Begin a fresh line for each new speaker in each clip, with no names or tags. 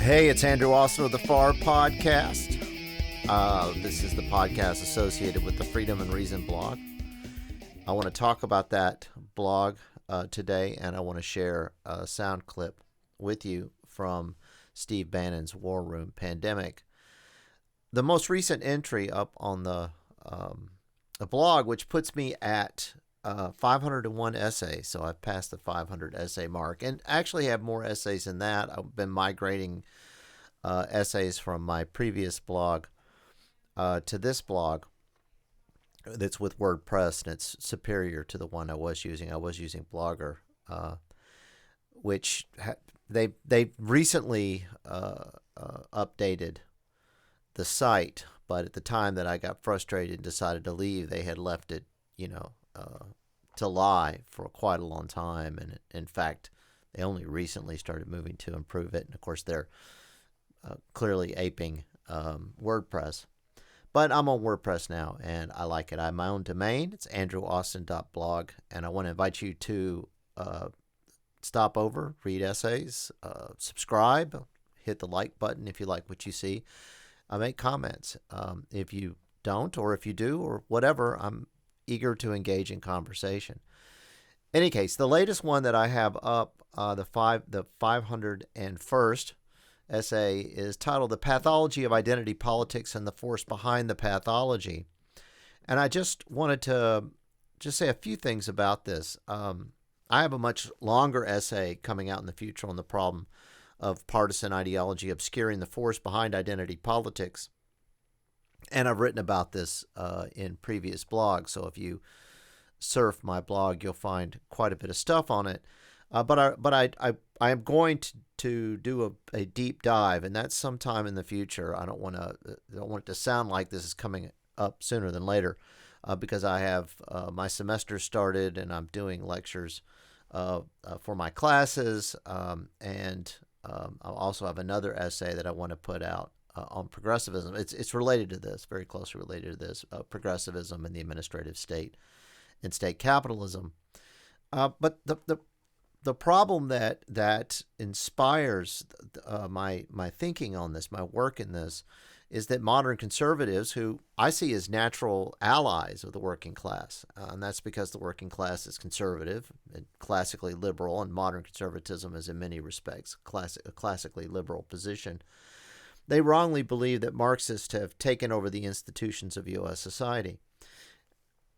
Hey, it's Andrew Austin of the FAR podcast. This is the podcast associated with the Freedom and Reason blog. I want to talk about that blog today, and I want to share a sound clip with you from Steve Bannon's War Room Pandemic. The most recent entry up on the blog, which puts me at 501 essays, so I've passed the 500 essay mark, and actually have more essays than that. I've been migrating essays from my previous blog to this blog that's with WordPress, and it's superior to the one I was using. I was using Blogger, which they recently updated the site, but at the time that I got frustrated and decided to leave, they had left it, to lie for quite a long time. And in fact, they only recently started moving to improve it. And of course, they're clearly aping WordPress. But I'm on WordPress now, and I like it. I have my own domain. It's andrewaustin.blog, and I want to invite you to stop over, read essays, subscribe, hit the like button if you like what you see. Make comments. If you don't, or if you do, or whatever, I'm eager to engage in conversation. In any case, the latest one that I have up, the 501st essay, is titled "The Pathology of Identity Politics and the Force Behind the Pathology." And I just wanted to just say a few things about this. I have a much longer essay coming out in the future on the problem of partisan ideology obscuring the force behind identity politics. And I've written about this in previous blogs. So if you surf my blog, you'll find quite a bit of stuff on it. But I am going to do a deep dive, and that's sometime in the future. I don't want it to sound like this is coming up sooner than later, because I have my semester started and I'm doing lectures for my classes, and I'll also have another essay that I want to put out on progressivism. It's related to this, very closely related to this, progressivism and the administrative state and state capitalism. But the problem that inspires my thinking on this, my work in this, is that modern conservatives, who I see as natural allies of the working class, and that's because the working class is conservative and classically liberal, and modern conservatism is in many respects a classically liberal position. They wrongly believe that Marxists have taken over the institutions of U.S. society.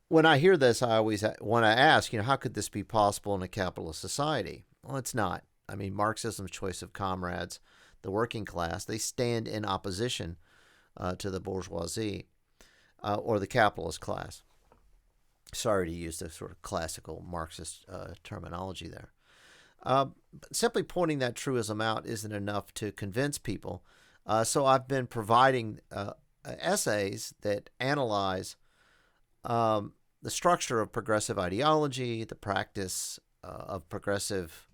When I hear this, I always want to ask, how could this be possible in a capitalist society? Well, it's not. I mean, Marxism's choice of comrades, the working class, they stand in opposition to the bourgeoisie or the capitalist class. Sorry to use the sort of classical Marxist terminology there. Simply pointing that truism out isn't enough to convince people. So I've been providing essays that analyze the structure of progressive ideology, the practice of progressive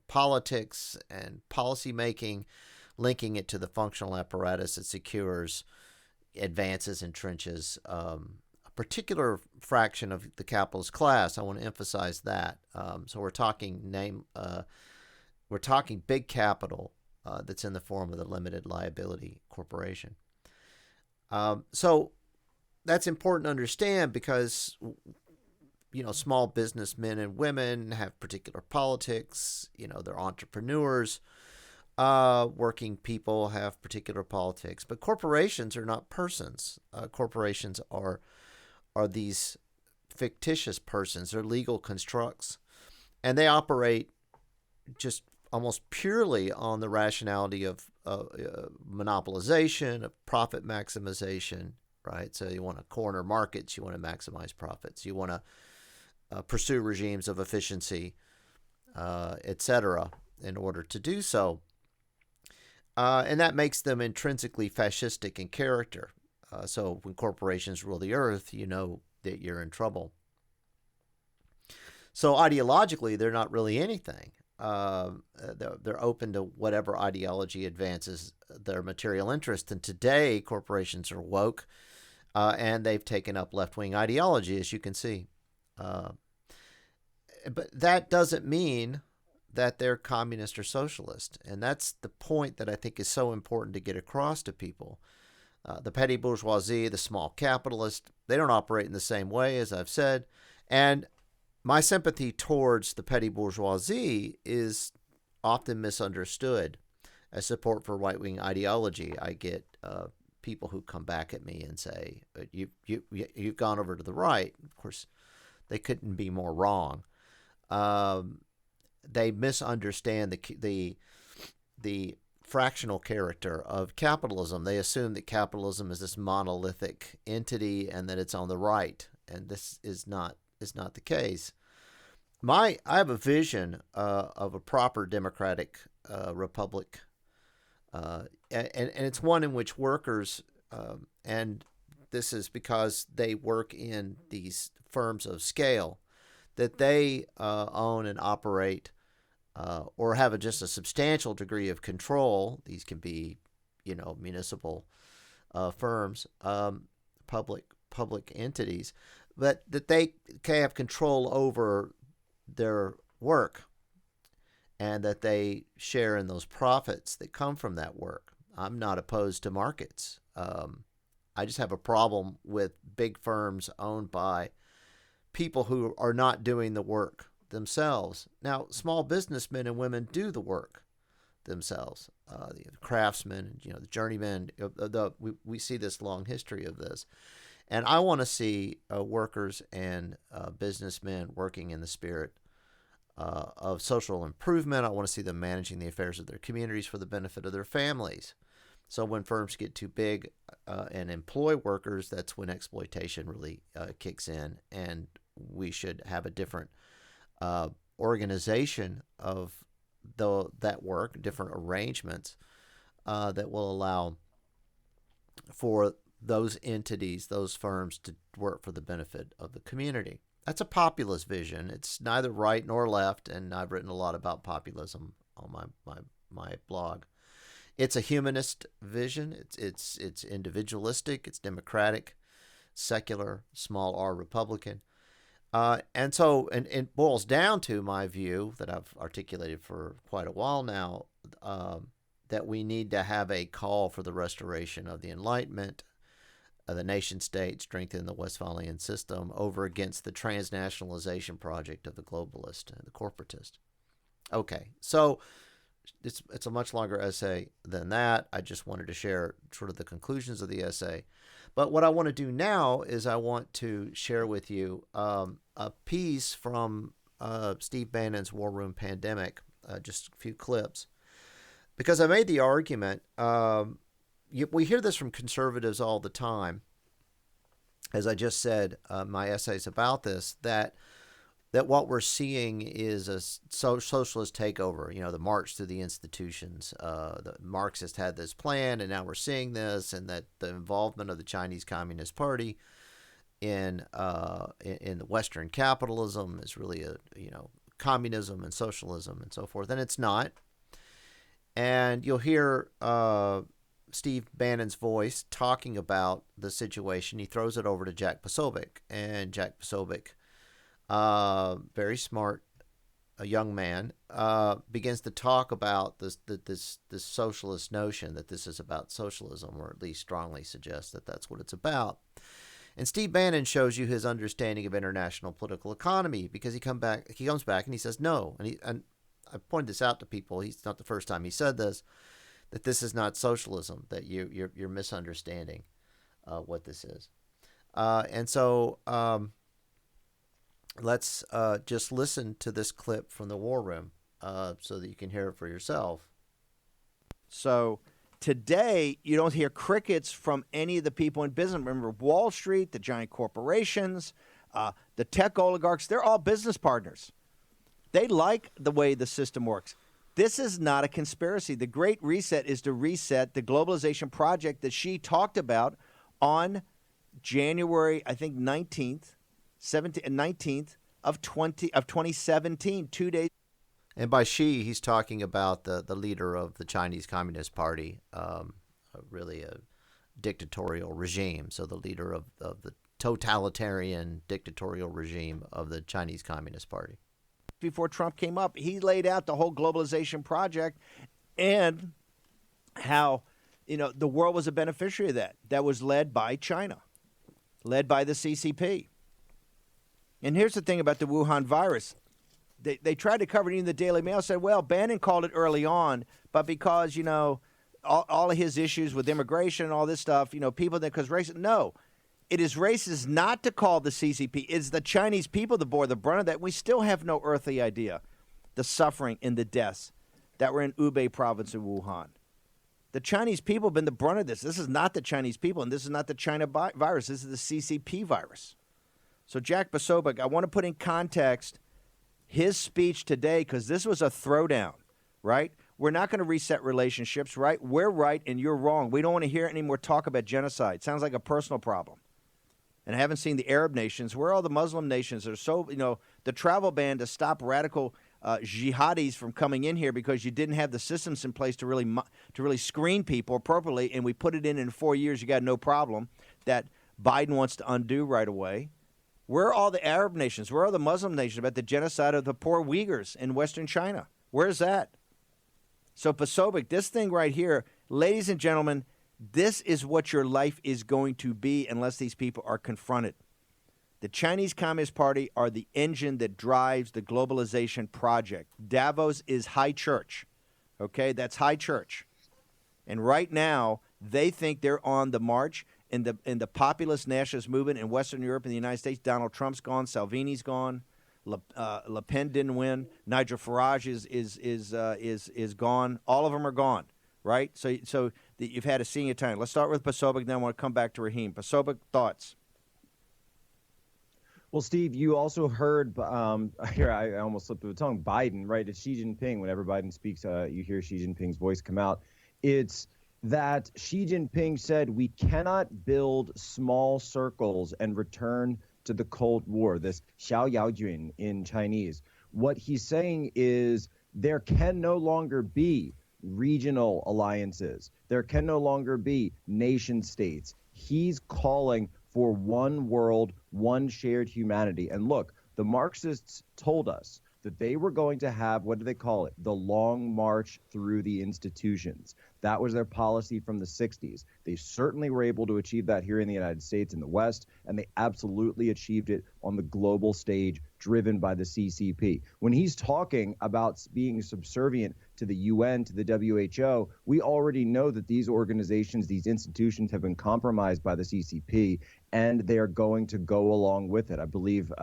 politics and policy making, linking it to the functional apparatus that secures, advances, entrenches a particular fraction of the capitalist class. I want to emphasize that. So we're talking big capital that's in the form of the limited liability corporation. So that's important to understand because, small businessmen and women have particular politics. They're entrepreneurs. Working people have particular politics. But corporations are not persons. Corporations are these fictitious persons. They're legal constructs. And they operate just almost purely on the rationality of monopolization, of profit maximization, right? So you want to corner markets, you want to maximize profits, you want to pursue regimes of efficiency, etc., in order to do so. And that makes them intrinsically fascistic in character. So when corporations rule the earth, you know that you're in trouble. So ideologically, they're not really anything. They're open to whatever ideology advances their material interest. And today, corporations are woke, and they've taken up left-wing ideology, as you can see. But that doesn't mean that they're communist or socialist. And that's the point that I think is so important to get across to people. The petty bourgeoisie, the small capitalist, they don't operate in the same way, as I've said. And my sympathy towards the petty bourgeoisie is often misunderstood as support for right-wing ideology. I get people who come back at me and say, you've gone over to the right. Of course, they couldn't be more wrong. They misunderstand the fractional character of capitalism. They assume that capitalism is this monolithic entity and that it's on the right, and this is not the case. I have a vision of a proper democratic republic, and it's one in which workers, and this is because they work in these firms of scale, that they own and operate or have just a substantial degree of control. These can be, municipal firms, public entities, but that they can have control over their work and that they share in those profits that come from that work. I'm not opposed to markets. I just have a problem with big firms owned by people who are not doing the work themselves. Now, small businessmen and women do the work themselves. The craftsmen, the journeymen. We see this long history of this, and I want to see workers and businessmen working in the spirit of social improvement. I want to see them managing the affairs of their communities for the benefit of their families. So when firms get too big and employ workers, that's when exploitation really kicks in, and we should have a different organization of that work, different arrangements that will allow for those entities, those firms, to work for the benefit of the community. That's a populist vision. It's neither right nor left, and I've written a lot about populism on my blog. It's a humanist vision. It's individualistic. It's democratic, secular, small r Republican. And so it boils down to my view that I've articulated for quite a while now, that we need to have a call for the restoration of the Enlightenment, the nation state, strengthen the Westphalian system over against the transnationalization project of the globalist and the corporatist. Okay, so it's a much longer essay than that. I just wanted to share sort of the conclusions of the essay. But what I want to do now is I want to share with you a piece from Steve Bannon's War Room Pandemic, just a few clips, because I made the argument, we hear this from conservatives all the time, as I just said, my essays about this, that what we're seeing is a socialist takeover, the march through the institutions. The Marxists had this plan, and now we're seeing this, and that the involvement of the Chinese Communist Party in the Western capitalism is really communism and socialism and so forth, and it's not. And you'll hear Steve Bannon's voice talking about the situation. He throws it over to Jack Posobiec, and Jack Posobiec, very smart, a young man, begins to talk about this socialist notion, that this is about socialism, or at least strongly suggests that that's what it's about. And Steve Bannon shows you his understanding of international political economy, because he comes back and he says no, and I pointed this out to people. He's not the first time he said this, that this is not socialism, that you're misunderstanding what this is. And so let's just listen to this clip from the War Room so that you can hear it for yourself.
So today, you don't hear crickets from any of the people in business. Remember, Wall Street, the giant corporations, the tech oligarchs, they're all business partners. They like the way the system works. This is not a conspiracy. The Great Reset is to reset the globalization project that she talked about on January, I think, 19th of 2017, 2 days.
And by she, he's talking about the leader of the Chinese Communist Party, really a dictatorial regime. So the leader of the totalitarian dictatorial regime of the Chinese Communist Party.
before Trump came up, he laid out the whole globalization project and how, the world was a beneficiary of that. That was led by China, led by the CCP. And here's the thing about the Wuhan virus. They tried to cover it in the Daily Mail, said, well, Bannon called it early on, but because, all of his issues with immigration and all this stuff, people that because racist. No, it is racist not to call the CCP. It's the Chinese people that bore the brunt of that. We still have no earthly idea the suffering and the deaths that were in Hubei province in Wuhan. The Chinese people have been the brunt of this. This is not the Chinese people, and this is not the China virus. This is the CCP virus. So Jack Posobiec, I want to put in context his speech today because this was a throwdown, right? We're not going to reset relationships, right? We're right and you're wrong. We don't want to hear any more talk about genocide. Sounds like a personal problem. And I haven't seen the Arab nations. Where are all the Muslim nations? Are so, the travel ban to stop radical jihadis from coming in here because you didn't have the systems in place to really screen people appropriately, and we put it in 4 years, you got no problem, that Biden wants to undo right away. Where are all the Arab nations? Where are the Muslim nations about the genocide of the poor Uyghurs in Western China? Where's that? So Posobiec, this thing right here, ladies and gentlemen, this is what your life is going to be unless these people are confronted. The Chinese Communist Party are the engine that drives the globalization project. Davos is high church, okay? That's high church. And right now, they think they're on the march in the populist nationalist movement in Western Europe and the United States. Donald Trump's gone. Salvini's gone. Le Pen didn't win. Nigel Farage is gone. All of them are gone, right? So you've had a senior time. Let's start with Posobiec, then I want to come back to Raheem. Posobiec, thoughts?
Well, Steve, you also heard here. I almost slipped through the tongue. Biden, right? It's Xi Jinping. Whenever Biden speaks, you hear Xi Jinping's voice come out. It's that Xi Jinping said we cannot build small circles and return to the Cold War, this Xiaoyaojun in Chinese. What he's saying is there can no longer be regional alliances. There can no longer be nation states. He's calling for one world, one shared humanity. And look, the Marxists told us that they were going to have, what do they call it? The long march through the institutions. That was their policy from the 60s. They certainly were able to achieve that here in the United States, in the West, and they absolutely achieved it on the global stage, driven by the CCP. When he's talking about being subservient to the UN, to the WHO, we already know that these organizations, these institutions have been compromised by the CCP, and they are going to go along with it. I believe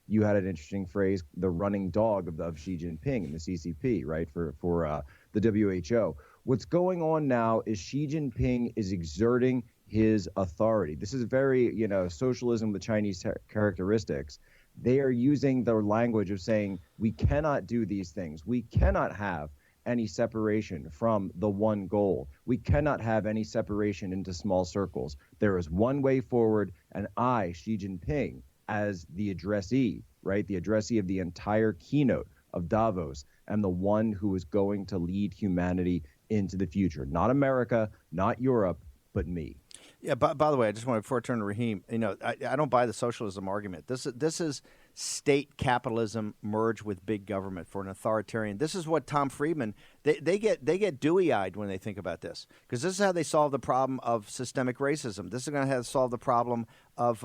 you had an interesting phrase, the running dog of Xi Jinping and the CCP, right, for the WHO. What's going on now is Xi Jinping is exerting his authority. This is very, socialism with Chinese characteristics. They are using the language of saying, we cannot do these things. We cannot have any separation from the one goal. We cannot have any separation into small circles. There is one way forward, and I, Xi Jinping, as the addressee, right, the addressee of the entire keynote of Davos, am the one who is going to lead humanity into the future. Not America, not Europe, but me.
Yeah, by the way, I just want to, before I turn to Raheem, I don't buy the socialism argument. This is state capitalism merged with big government for an authoritarian. This is what Tom Friedman, they get dewy-eyed when they think about this, because this is how they solve the problem of systemic racism. This is going to have to solve the problem of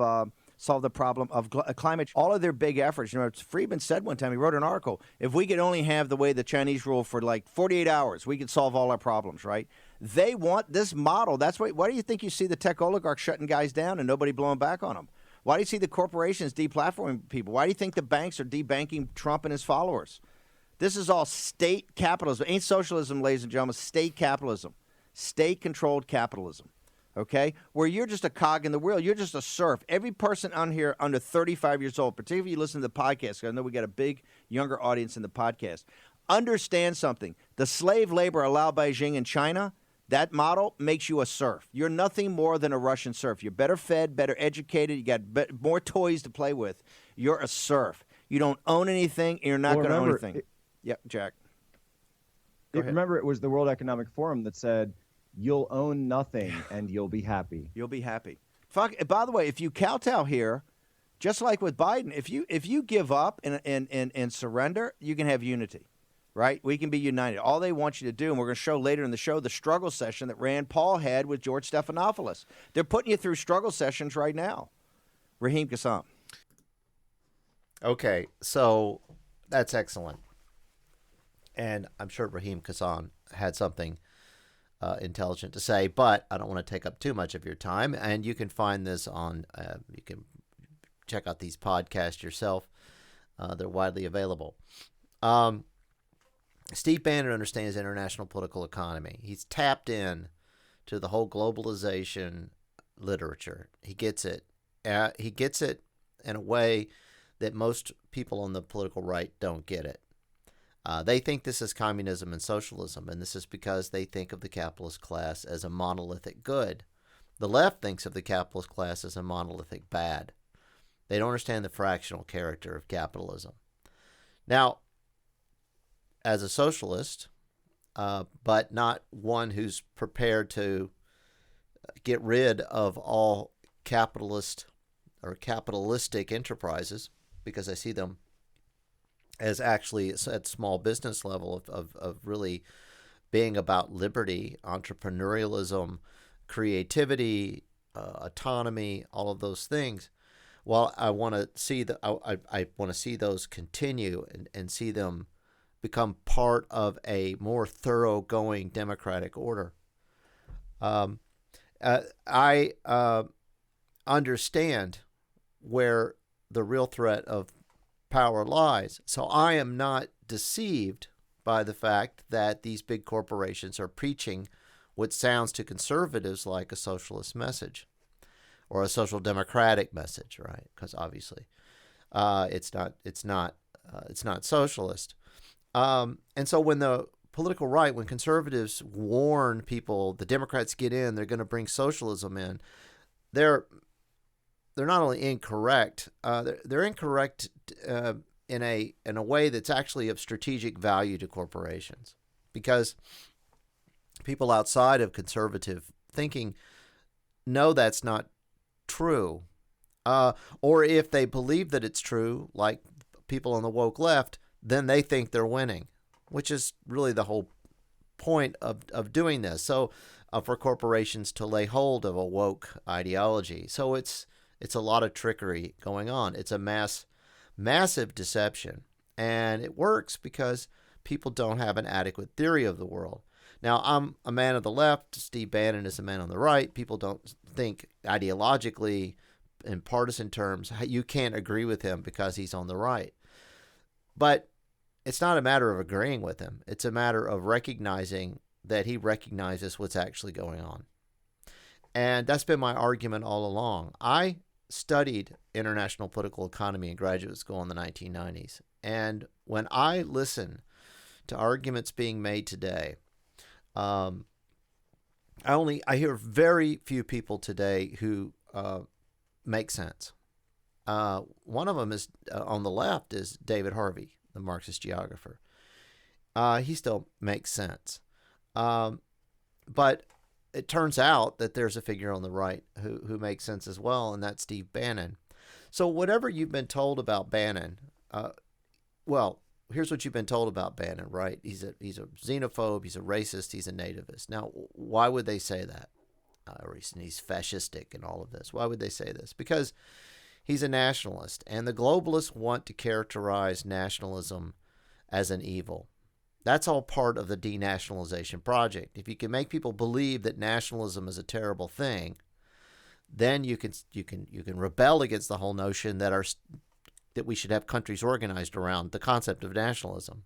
climate. All of their big efforts. Friedman said one time, he wrote an article, if we could only have the way the Chinese rule for like 48 hours, we could solve all our problems, right? They want this model. That's why do you think you see the tech oligarchs shutting guys down and nobody blowing back on them? Why do you see the corporations deplatforming people? Why do you think the banks are debanking Trump and his followers? This is all state capitalism. It ain't socialism, ladies and gentlemen. State capitalism. State-controlled capitalism. Okay? Where you're just a cog in the wheel. You're just a serf. Every person on here under 35 years old, particularly if you listen to the podcast, I know we got a big younger audience in the podcast, understand something. The slave labor allowed by Beijing in China, that model makes you a serf. You're nothing more than a Russian serf. You're better fed, better educated. You got more toys to play with. You're a serf. You don't own anything, and you're not going to own anything. Jack.
Remember, it was the World Economic Forum that said, you'll own nothing and you'll be happy.
You'll be happy. Fuck. By the way, if you kowtow here, just like with Biden, if you give up and surrender, you can have unity, right? We can be united. All they want you to do, and we're going to show later in the show, the struggle session that Rand Paul had with George Stephanopoulos. They're putting you through struggle sessions right now. Raheem Kassam.
Okay, so that's excellent. And I'm sure Raheem Kassam had something intelligent to say, but I don't want to take up too much of your time. And you can find this on, you can check out these podcasts yourself. They're widely available. Steve Bannon understands international political economy. He's tapped in to the whole globalization literature. He gets it. He gets it in a way that most people on the political right don't get it. They think this is communism and socialism, and this is because they think of the capitalist class as a monolithic good. The left thinks of the capitalist class as a monolithic bad. They don't understand the fractional character of capitalism. Now, as a socialist, but not one who's prepared to get rid of all capitalist or capitalistic enterprises, because I see them as actually at small business level of really being about liberty, entrepreneurialism, creativity, autonomy, all of those things. Well, I want to see I want to see those continue and see them become part of a more thoroughgoing democratic order. I understand where the real threat of power lies. So I am not deceived by the fact that these big corporations are preaching what sounds to conservatives like a socialist message or a social democratic message, right? Because obviously it's not socialist. And so when the political right, when conservatives warn people, the Democrats get in, they're going to bring socialism in, they're not only incorrect, they're incorrect in a way that's actually of strategic value to corporations, because people outside of conservative thinking know that's not true, or if they believe that it's true, like people on the woke left, then they think they're winning, which is really the whole point of doing this. So for corporations to lay hold of a woke ideology. So it's a lot of trickery going on. It's a massive deception. And it works because people don't have an adequate theory of the world. Now, I'm a man of the left. Steve Bannon is a man on the right. People don't think ideologically in partisan terms. You can't agree with him because he's on the right. But it's not a matter of agreeing with him. It's a matter of recognizing that he recognizes what's actually going on. And that's been my argument all along. I studied international political economy in graduate school in the 1990s. And when I listen to arguments being made today, I hear very few people today who make sense. One of them is on the left is David Harvey, the Marxist geographer. He still makes sense. But it turns out that there's a figure on the right who makes sense as well, and that's Steve Bannon. So whatever you've been told about Bannon, well, here's what you've been told about Bannon, right? He's a xenophobe, he's a racist, he's a nativist. Now, why would they say that? He's fascistic and all of this. Why would they say this? Because he's a nationalist, and the globalists want to characterize nationalism as an evil. That's all part of the denationalization project. If you can make people believe that nationalism is a terrible thing, then you can rebel against the whole notion that we should have countries organized around the concept of nationalism.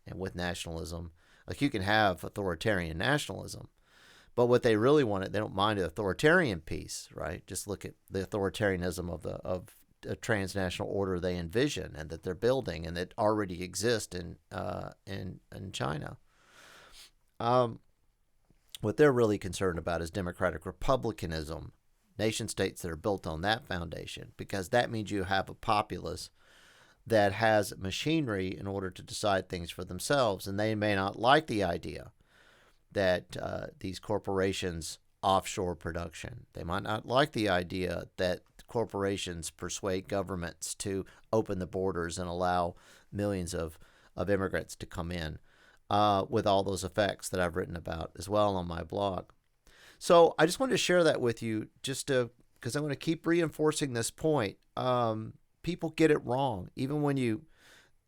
And with nationalism, like, you can have authoritarian nationalism, but what they really want, they don't mind the authoritarian piece, right? Just look at the authoritarianism of a transnational order they envision and that they're building and that already exist in China. What they're really concerned about is democratic republicanism, nation states that are built on that foundation, because that means you have a populace that has machinery in order to decide things for themselves, and they may not like the idea that these corporations offshore production. They might not like the idea that corporations persuade governments to open the borders and allow millions of immigrants to come in, with all those effects that I've written about as well on my blog. So I just wanted to share that with you, because I want to keep reinforcing this point. People get it wrong, even when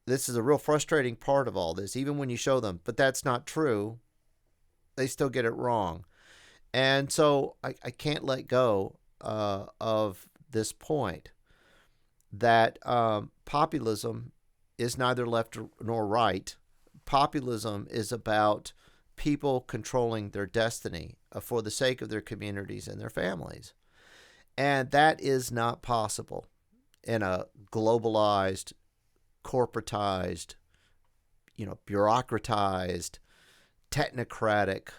this is a real frustrating part of all this, even when you show them, but that's not true, they still get it wrong. And so I can't let go of this point that populism is neither left nor right. Populism is about people controlling their destiny for the sake of their communities and their families. And that is not possible in a globalized, corporatized, bureaucratized, technocratic,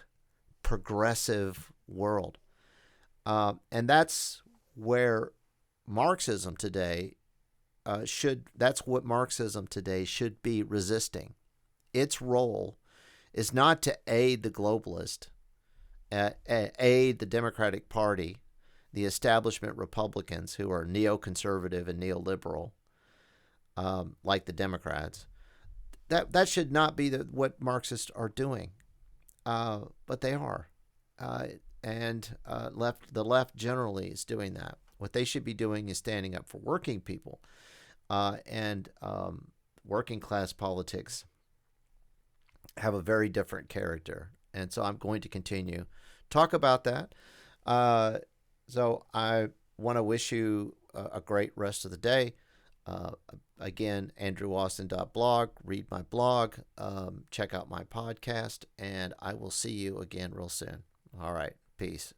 progressive world. And that's where Marxism today that's what Marxism today should be resisting. Its role is not to aid the globalist, aid the Democratic Party, the establishment Republicans who are neoconservative and neoliberal, like the Democrats. That should not be what Marxists are doing, but they are, and the left generally is doing that. What they should be doing is standing up for working people, and working class politics have a very different character, and so I'm going to continue talk about that. So I want to wish you a great rest of the day. Again, andrewaustin.blog. Read my blog. Check out my podcast, and I will see you again real soon. All right. Peace.